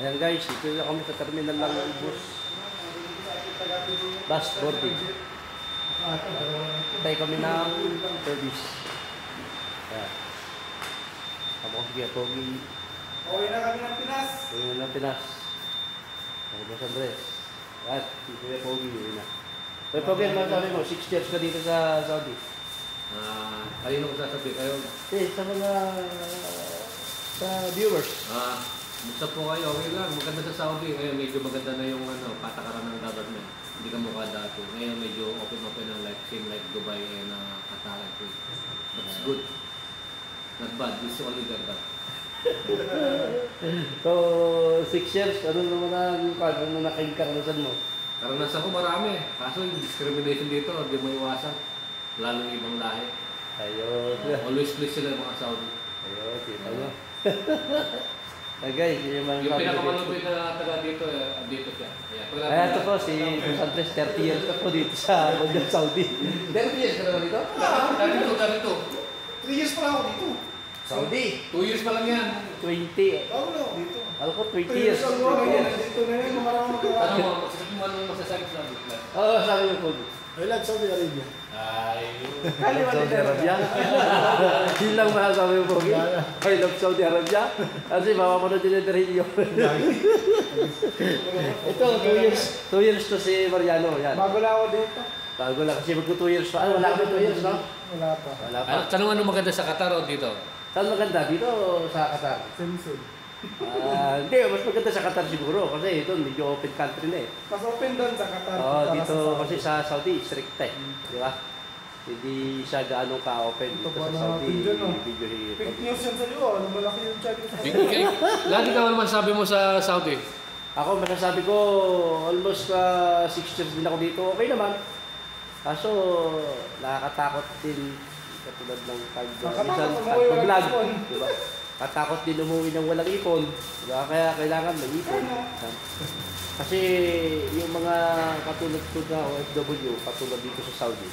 Ayan guys, ito na kami sa terminal lang ng bus. Bus boarding. Tayo kami ng service. Ayan. Ako sige, Pogi. Uwi na kami ng Pinas. Uwi na ng Pinas. Ay, Boss Andres. At, si Kuya Pogi, uwi na. Kuya Pogi, ano sabi mo? 6 years ka dito sa Saudi. Kanino ko sasabihin kayo? Sa mga sa viewers. Buksan po kayo, okay lang. Maganda sa Saudi. Ngayon medyo maganda na yung patakaran ng government. Hindi ka mukha dati. Ngayon medyo open-open ng same like Dubai and Qatar. That's good. Not bad. Gusto ko ligar bad. So, 6 years, ano naman ang nakaing karanasan mo? Karanasan ko marami. Kaso yung discrimination dito, hindi mo iwasan. Lalo yung ibang lahi. Ayun. Always please sila mga Saudi. Ayun, kita mo. Guys, yung pinakamalupit na taga dito, dito siya. Kaya ito po, si Boss Andres, 30 years na po dito sa Saudi. 30 years ka naman dito? Dito. 3 years pa lang ako dito. Saudi? 2 years pa lang yan. 20. Ako na ako dito. Alam ko, 20 3 years. years ako na dito na yun. Maraming magkakaroon. Anong masasabi sa Saudi? Oo, sabi mo po. I love Saudi Arabia. I love Saudi Arabia. Yun lang masasabi mo po. I love Saudi Arabia. Kasi mapapanood din na rin yun. Ito, 2 years to si Mariano. Yan. Bago lang ako dito. Bago lang kasi magko 2 years pa. Wala kami 2 years, no? Wala pa. Wala pa. Tanong ano maganda sa Qatar o dito? Saan maganda? Dito o sa Qatar? Same. Hindi, mas maganda sa Qatar siguro kasi ito medyo open country na eh. Mas open doon sa Qatar. Oo, para dito sa Saudi. kasi sa Saudi, strict eh. Di ba? Hindi siya gaano ka-open Ito dito pa sa na Saudi. natin dyan, no? Video Fake news yan sa iyo. Ano malaki yung channel sa Lagi ka naman sabi mo sa Saudi. Ako masasabi ko, almost 6 years din ako dito. Okay naman. Kaso, nakakatakot din katulad ng pag-vlog. Diba? Katakot din umuwi ng walang ipon. Diba? Kaya kailangan may ipon. Kasi yung mga katulad ko na OFW, katulad dito sa Saudi,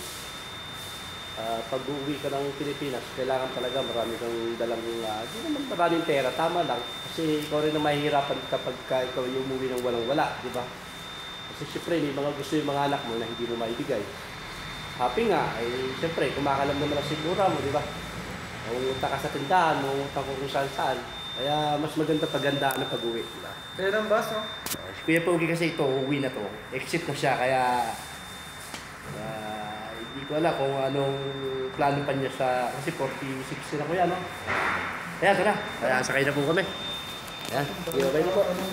pag uuwi ka ng Pilipinas, kailangan talaga marami kang dalang, hindi naman maraming pera, tama lang. Kasi ikaw rin na mahihirapan kapag ikaw yung umuwi ng walang-wala, di ba? Kasi syempre may mga gusto yung mga anak mo na hindi mo maibigay. Happy nga, ay syempre kumakalam naman ang sigura mo, di ba? Umunta ka sa tindahan, umunta ko kung saan-saan. Kaya mas maganda pagandaan ng pag-uwi, di ba? Kaya ng bus, no? Si Kuya Pogi kasi ito, uwi na to. Exit na siya, kaya hindi ko alam kung anong plano pa niya sa, kasi 46 na kuya, no? Kaya, tara. Kaya sakay na po kami. Ayan, okay na po.